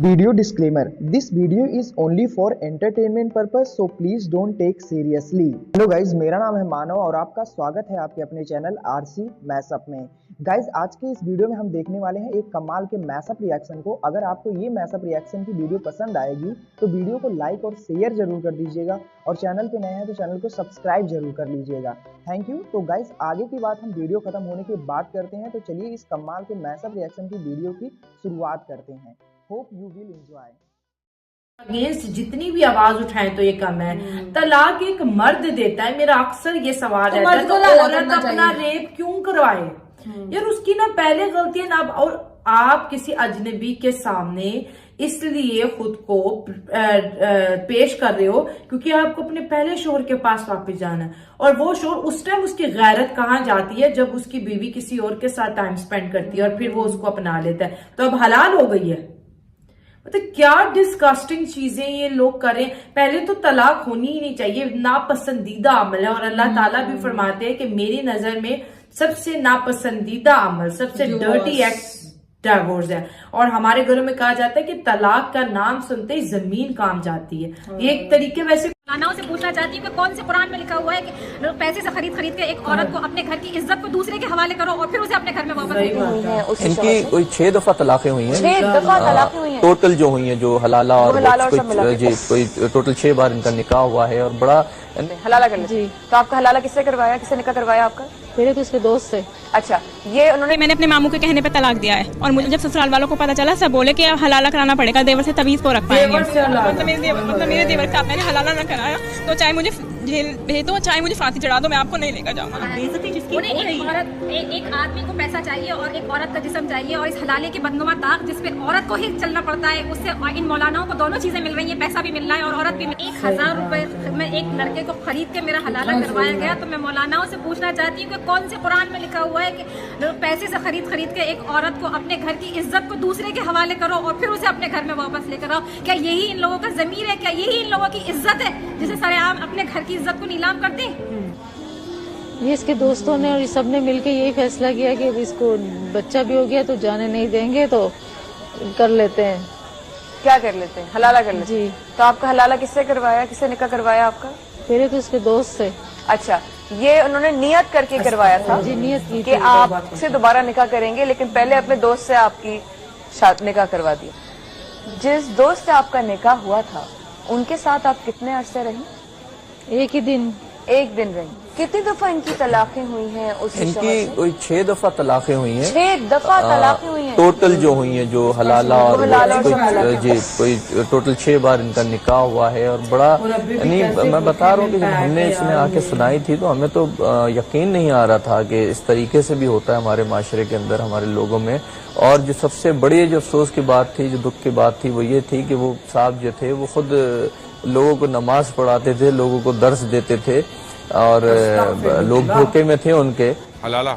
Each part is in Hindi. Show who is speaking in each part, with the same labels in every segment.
Speaker 1: Video disclaimer: This video is only for entertainment purpose, so please don't take seriously. Hello guys, मेरा नाम है मानव और आपका स्वागत है आपके अपने चैनल आरसी मैशअप में। गाइज, आज के इस वीडियो में हम देखने वाले हैं एक कमाल के मैशअप रिएक्शन को। अगर आपको ये मैशअप रिएक्शन की वीडियो पसंद आएगी तो वीडियो को लाइक और शेयर जरूर कर दीजिएगा और चैनल पे नए हैं तो चैनल को सब्सक्राइब जरूर कर लीजिएगा। Thank you. तो गाइज, आगे की बात हम वीडियो खत्म होने के बाद करते हैं, तो चलिए इस कमाल के मैशअप रिएक्शन की वीडियो की शुरुआत करते हैं। Hope you will enjoy.
Speaker 2: Against जितनी भी आवाज उठाए तो ये कम है। तलाक एक मर्द देता है, मेरा अक्सर ये सवाल रहता है, तो औरत अपना रेप क्यों करवाए यार? उसकी ना पहले गलती है ना, और आप किसी अजनबी के सामने इसलिए खुद को पेश कर रहे हो क्योंकि आपको अपने पहले शोहर के पास वापस जाना है, और वो शोहर उस टाइम उसकी गैरत कहाँ जाती है जब उसकी बीवी किसी और के साथ टाइम स्पेंड करती है और फिर वो उसको अपना लेता है, तो अब हलाल हो गई है। मतलब क्या डिस्कस्टिंग चीजें ये लोग करें। पहले तो तलाक होनी ही नहीं चाहिए, नापसंदीदा अमल है, और अल्लाह ताला भी फरमाते हैं कि मेरी नजर में सबसे नापसंदीदा अमल, सबसे डर्टी एक्ट डाइवोर्स है। और हमारे घरों में कहा जाता है कि तलाक का नाम सुनते ही जमीन काम जाती है। ये एक तरीके वैसे
Speaker 3: मौलानाओं से पूछना चाहती हूँ कि कौन से कुरान में लिखा हुआ है कि पैसे से खरीद के एक औरत को अपने घर की इज्जत को दूसरे के हवाले करो और फिर उसे अपने घर में वापस भेजो।
Speaker 4: इनकी कोई 6 दफा तलाकें हुई हैं।
Speaker 3: 6 दफा तलाकें हुई हैं
Speaker 4: टोटल जो हुई हैं, जो हलाला और कोई टोटल 6 बार इनका निकाह हुआ है। और बड़ा
Speaker 5: हलाला कर जी। तो आपका हलाला किससे करवाया, किससे निकाह करवाया आपका?
Speaker 6: मेरे तो उसके दोस्त से।
Speaker 5: अच्छा, ये उन्होंने
Speaker 7: मैंने अपने मामू के कहने पे तलाक दिया है, और मुझे जब ससुराल वालों को पता चला सब बोले कि अब हलाला कराना पड़ेगा, देवर से तवीज को रख पाएंगे। मतलब मेरे देवर का मैंने हलाला ना कराया तो चाहे मुझे जेल भेज दो, चाहे मुझे फांसी चढ़ा दो, मैं आपको नहीं लेकर जाऊंगा।
Speaker 3: एक आदमी को पैसा चाहिए और एक औरत का जिस्म चाहिए, और इस हलाले के बदनुमा दाग जिसपे औरत को ही चलना पड़ता है, उससे इन मौलानाओं को दोनों चीजें मिल रही है, पैसा भी मिल रहा है और औरत भी। 1000 रुपए में एक लड़के को खरीद के मेरा हलाला करवाया गया। तो मैं मौलानाओं से पूछना चाहती हूँ कि कौन से कुरान में लिखा हुआ है कि पैसे से खरीद के एक औरत को अपने घर की इज्जत को दूसरे के हवाले करो और फिर उसे अपने घर में वापस लेकर आओ? क्या यही इन लोगों का ज़मीर है? क्या यही इन लोगों की इज्जत है जिसे सरेआम अपने घर की इज्जत को नीलाम कर दी?
Speaker 6: ये इसके दोस्तों ने और सब ने मिलकर यही फैसला किया कि अब इसको बच्चा भी हो गया तो जाने नहीं देंगे, तो कर लेते हैं।
Speaker 5: क्या कर लेते हैं? हलाला कर लेते हैं जी। तो आपका हलाला किससे करवाया, किससे निकाह करवाया आपका?
Speaker 6: मेरे तो उसके दोस्त से।
Speaker 5: अच्छा, ये उन्होंने नियत करके करवाया था
Speaker 6: जी, नियत की
Speaker 5: कि आपसे दोबारा निकाह करेंगे, लेकिन पहले अपने दोस्त से आपकी निकाह करवा दिया। जिस दोस्त से आपका निकाह हुआ था उनके साथ आप कितने अरसे रही? एक दिन रही। कितनी दफा इनकी तलाकें हुई हैं?
Speaker 4: इनकी कोई 6 दफा तलाकें हुई हैं।
Speaker 5: 6 दफा तलाकें हुई हैं
Speaker 4: टोटल जो हुई हैं, जो हलाला और कोई टोटल 6 बार इनका निकाह हुआ है। और बड़ा यानी मैं बता रहा हूँ कि जब हमने इसमें आके सुनाई थी तो हमें तो यकीन नहीं आ रहा था कि इस तरीके से भी होता है हमारे माशरे के अंदर, हमारे लोगों में। और जो सबसे बड़ी जो अफसोस की बात थी, जो दुख की बात थी, वो ये थी कि वो साहब जो थे वो खुद लोगों को नमाज पढ़ाते थे, लोगों को दर्स देते थे, और लोग धोखे में थे उनके।
Speaker 8: हलाला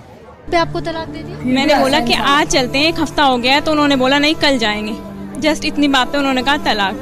Speaker 6: पे आपको तलाक दे दी?
Speaker 7: मैंने बोला कि आज चलते हैं, 1 हफ्ता हो गया है, तो उन्होंने बोला नहीं कल जाएंगे। जस्ट इतनी बात पे उन्होंने कहा तलाक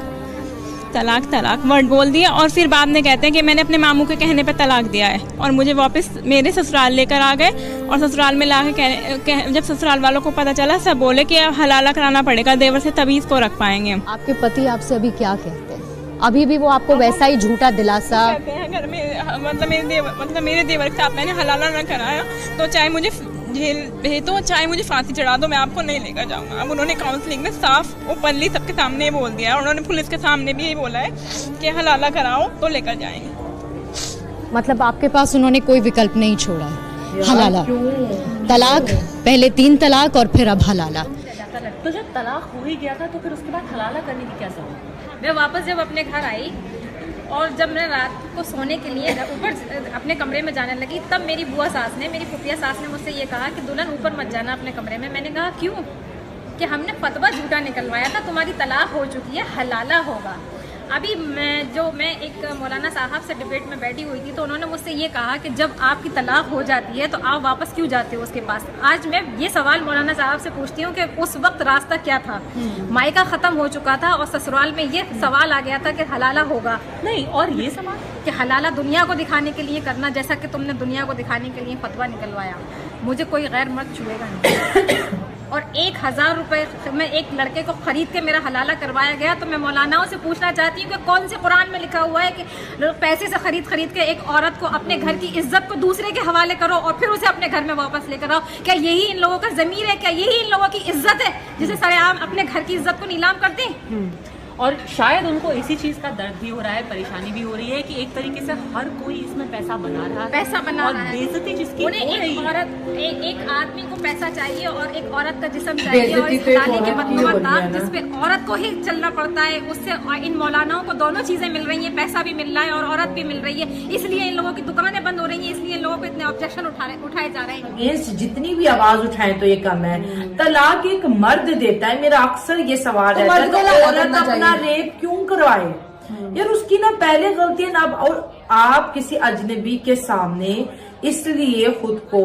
Speaker 7: तलाक तलाक वर्ड बोल दिया, और फिर बाद में कहते हैं कि मैंने अपने मामू के कहने पे तलाक दिया है, और मुझे वापस मेरे ससुराल लेकर आ गए। और ससुराल में ला के जब ससुराल वालों को पता चला सब बोले कि अब हलाला कराना पड़ेगा, देवर से तवीज को रख पाएंगे।
Speaker 9: आपके पति आपसे अभी क्या कहते हैं? अभी भी वो आपको वैसा ही झूठा दिलासा
Speaker 7: कहते हैं? घर में मतलब मेरे देवर के साथ मैंने हलाला ना कराया तो चाहे मुझे जेल भेज दो, चाहे मुझे फांसी चढ़ा दो, मैं आपको नहीं लेकर जाऊंगा। अब उन्होंने काउंसलिंग में साफ ओपनली सबके सामने बोल दिया है, उन्होंने पुलिस के सामने भी यही बोला है कि हलाला कराओ तो लेकर जाएंगे।
Speaker 9: मतलब आपके पास उन्होंने कोई विकल्प नहीं छोड़ा है? हलाला, तलाक, पहले 3 तलाक और फिर अब हलाला।
Speaker 10: तो जब तलाक हो ही गया था तो फिर उसके बाद हलाला करने की क्या जरूरत?
Speaker 3: मैं वापस जब अपने घर आई और जब मैं रात को सोने के लिए ऊपर अपने कमरे में जाने लगी, तब मेरी बुआ सास ने, मेरी फुफिया सास ने मुझसे ये कहा कि दुल्हन ऊपर मत जाना अपने कमरे में। मैंने कहा क्यों? कि हमने फतवा झूठा निकलवाया था, तुम्हारी तलाक हो चुकी है, हलाला होगा। अभी मैं एक मौलाना साहब से डिबेट में बैठी हुई थी, तो उन्होंने मुझसे ये कहा कि जब आपकी तलाक हो जाती है तो आप वापस क्यों जाते हो उसके पास? आज मैं ये सवाल मौलाना साहब से पूछती हूँ कि उस वक्त रास्ता क्या था? मायका ख़त्म हो चुका था और ससुराल में ये सवाल आ गया था कि हलाला होगा
Speaker 10: नहीं, और ये सवाल
Speaker 3: कि हलाला दुनिया को दिखाने के लिए करना, जैसा कि तुमने दुनिया को दिखाने के लिए फतवा निकलवाया। मुझे कोई गैर मर्द छुएगा नहीं। और 1000 रुपए में एक लड़के को खरीद के मेरा हलाला करवाया गया। तो मैं मौलानाओं से पूछना चाहती हूँ कि कौन से कुरान में लिखा हुआ है कि लोग पैसे से खरीद के एक औरत को अपने घर की इज्जत को दूसरे के हवाले करो और फिर उसे अपने घर में वापस लेकर आओ? क्या यही इन लोगों का ज़मीर है? क्या यही इन लोगों की इज्जत है जिसे सरेआम अपने घर की इज्जत को नीलाम करते हैं?
Speaker 10: और शायद उनको इसी चीज का दर्द भी हो रहा है, परेशानी भी हो रही है कि एक तरीके से हर कोई इसमें पैसा बना रहा है,
Speaker 3: पैसा बना
Speaker 10: और
Speaker 3: रहा है।
Speaker 10: बेइज्जती जिसकी
Speaker 3: उन्हें
Speaker 10: हो रही
Speaker 3: एक
Speaker 10: है।
Speaker 3: औरत एक आदमी को पैसा चाहिए और एक औरत का जिस्म चाहिए और इस ताली के बदनुमा जिसपे औरत को ही चलना पड़ता है, उससे इन मौलानाओं को दोनों चीजें मिल रही हैं, पैसा भी मिल रहा है और औरत भी मिल रही है। इसलिए इन लोगों की दुकानें बंद हो रही हैं, इसलिए इन लोगों को इतने ऑब्जेक्शन उठाए जा रहे हैं।
Speaker 2: अगेंस्ट जितनी भी आवाज उठाएं तो ये कम है। तलाक एक मर्द देता है, मेरा अक्सर ये सवाल है, औरत अपना रेप क्यों करवाए? यार उसकी ना पहले गलती है ना, और आप किसी अजनबी के सामने इसलिए खुद को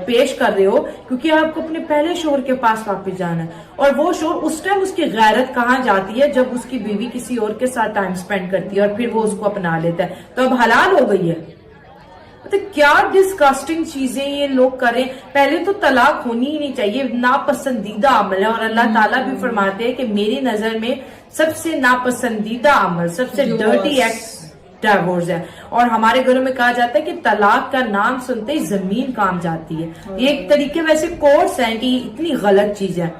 Speaker 2: पेश कर रहे हो क्योंकि आपको अपने पहले शोहर के पास वापस जाना है, और वो शोहर उस टाइम उसकी गैरत कहाँ जाती है जब उसकी बीवी किसी और के साथ टाइम स्पेंड करती है और फिर वो उसको अपना लेता है, तो अब हलाल हो गई है। तो क्या डिस्कस्टिंग चीजें ये लोग करें। पहले तो तलाक होनी ही नहीं चाहिए, नापसंदीदा अमल है, और अल्लाह ताला भी फरमाते हैं कि मेरी नजर में सबसे नापसंदीदा अमल, सबसे डर्टी एक्ट डिवोर्स है। और हमारे घरों में कहा जाता है कि तलाक का नाम सुनते ही जमीन काम जाती है। ये एक तरीके वैसे कोर्स है कि इतनी गलत चीज है।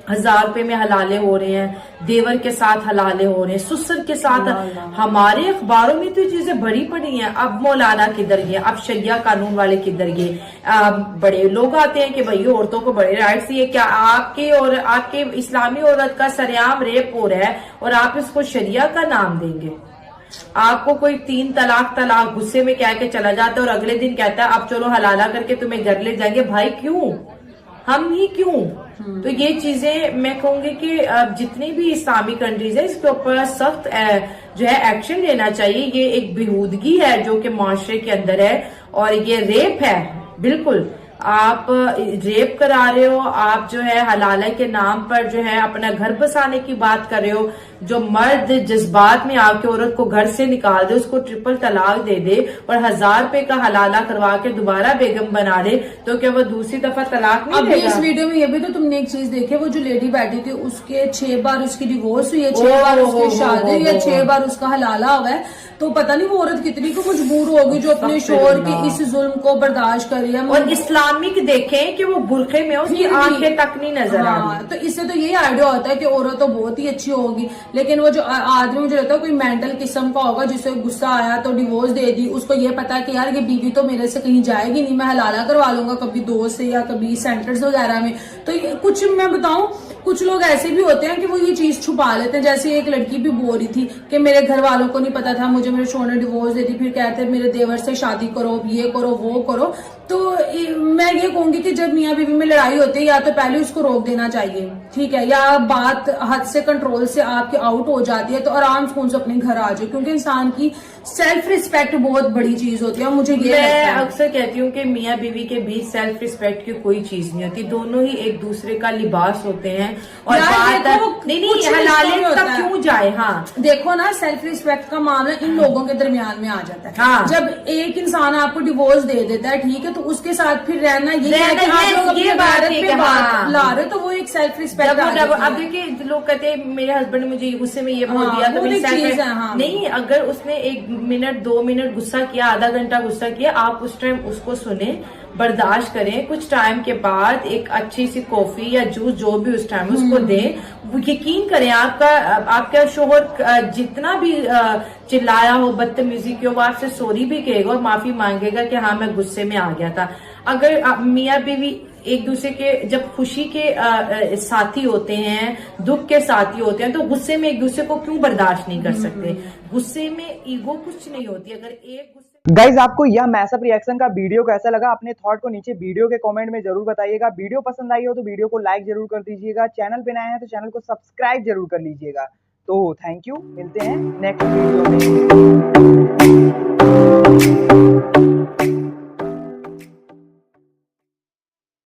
Speaker 2: 1000 रुपए में हलाले हो रहे हैं, देवर के साथ हलाले हो रहे हैं, ससुर के साथ। हमारे अखबारों में तो ये चीजें भरी पड़ी हैं। अब मौलाना किधर गए, अब शरिया कानून वाले किधर गए? बड़े लोग आते हैं कि भाई औरतों को बड़े राइट्स दिए। क्या आपके और आपके इस्लामी औरत का सरेआम रेप हो रहा है और आप इसको शरिया का नाम देंगे? आपको कोई 3 तलाक गुस्से में कह के चला जाता है और अगले दिन कहता है अब चलो हलाला करके तुम्हें घर ले जाएंगे। भाई क्यों, हम ही क्यों? तो ये चीजें मैं कहूंगी कि जितनी भी इस्लामी कंट्रीज है इसके ऊपर सख्त जो है एक्शन लेना चाहिए। ये एक बेहूदगी है जो कि माशरे के अंदर है, और ये रेप है। बिल्कुल आप रेप करा रहे हो, आप जो है हलाला के नाम पर जो है अपना घर बसाने की बात कर रहे हो। जो मर्द जज्बात में आके औरत को घर से निकाल दे, उसको ट्रिपल तलाक दे दे और 1000 रुपए का हलाला करवा के दोबारा बेगम बना दे, तो क्या वो दूसरी दफा तलाक नहीं
Speaker 8: देगा?
Speaker 2: अभी
Speaker 8: इस वीडियो में ये भी तो तुमने एक चीज देखी, वो जो लेडी बैठी थी उसके 6 बार उसकी डिवोर्स हुई है, 6 बार उसकी शादी हुई है, 6 बार उसका हलाला हुआ है। तो पता नहीं वो औरत कितनी को मजबूर होगी जो अपने शोहर के इस जुल्म को बर्दाश्त कर रही है।
Speaker 2: और इस्लामिक देखें कि वो बुरखे में उसकी आंखें तक नहीं नजर आ रही।
Speaker 8: तो इससे तो यही आइडिया होता है कि औरत तो बहुत ही अच्छी होगी, लेकिन वो जो आदमी मुझे लगता है कोई मेंटल किस्म का होगा जिसे गुस्सा आया तो डिवोर्स दे दी। उसको ये पता है कि यार ये बीवी तो मेरे से कहीं जाएगी नहीं, मैं हलाला करवा लूंगा कभी दोस्त से या कभी सेंटर्स वगैरह में। तो कुछ मैं बताऊं, कुछ लोग ऐसे भी होते हैं कि वो ये चीज छुपा लेते हैं। जैसे एक लड़की भी बोल रही थी कि मेरे घर वालों को नहीं पता था, मुझे मेरे शोहर ने डिवोर्स दे दी, फिर कहते मेरे देवर से शादी करो, ये करो वो करो। तो मैं ये कहूंगी कि जब मियाँ बीवी में लड़ाई होती है या तो पहले उसको रोक देना चाहिए, ठीक है, या बात हद से कंट्रोल से आपकी आउट हो जाती है तो आराम से अपने घर आ जाओ, क्योंकि इंसान की सेल्फ रिस्पेक्ट बहुत बड़ी चीज होती है। मुझे ये
Speaker 2: मैं अक्सर कहती हूँ कि मियाँ बीवी के बीच सेल्फ रिस्पेक्ट की कोई चीज नहीं होती, दोनों ही एक दूसरे का लिबास होते हैं। और बात नहीं हलाले तक क्यों जाए। हाँ
Speaker 8: देखो ना, सेल्फ रिस्पेक्ट का मामला इन लोगों के दरमियान में आ जाता है।
Speaker 2: हाँ।
Speaker 8: जब एक इंसान आपको डिवोर्स दे देता है, ठीक है, तो उसके साथ फिर रहना ये है कि आप लोग अपनी भारत पे बात ला रहे हो, तो वो एक सेल्फ रिस्पेक्ट।
Speaker 2: अब देखिए लोग कहते हैं मेरे हस्बैंड ने मुझे गुस्से में ये बोल दिया, तो नहीं, अगर उसने 1 मिनट 2 मिनट गुस्सा किया, आधा घंटा गुस्सा किया, आप उस टाइम उसको सुने, बर्दाश्त करें। कुछ टाइम के बाद एक अच्छी सी कॉफी या जूस जो भी उस टाइम उसको दें। यकीन करें आपका शोहर जितना भी चिल्लाया हो, बदतमीजी की हो, वो आपसे सॉरी भी कहेगा और माफी मांगेगा कि हाँ मैं गुस्से में आ गया था। अगर मियाँ बीवी एक दूसरे के जब खुशी के साथी होते हैं, दुख के साथी होते हैं, तो गुस्से में एक दूसरे को क्यों बर्दाश्त नहीं कर सकते? गुस्से में ईगो कुछ नहीं होती। अगर एक
Speaker 1: गाइज आपको यह मैसअप रिएक्शन का वीडियो कैसा लगा, अपने थॉट को नीचे वीडियो के कमेंट में जरूर बताइएगा। वीडियो पसंद आई हो तो वीडियो को लाइक जरूर कर दीजिएगा। चैनल पे नए हैं तो चैनल को सब्सक्राइब जरूर कर लीजिएगा। तो थैंक यू, मिलते हैं नेक्स्ट वीडियो में।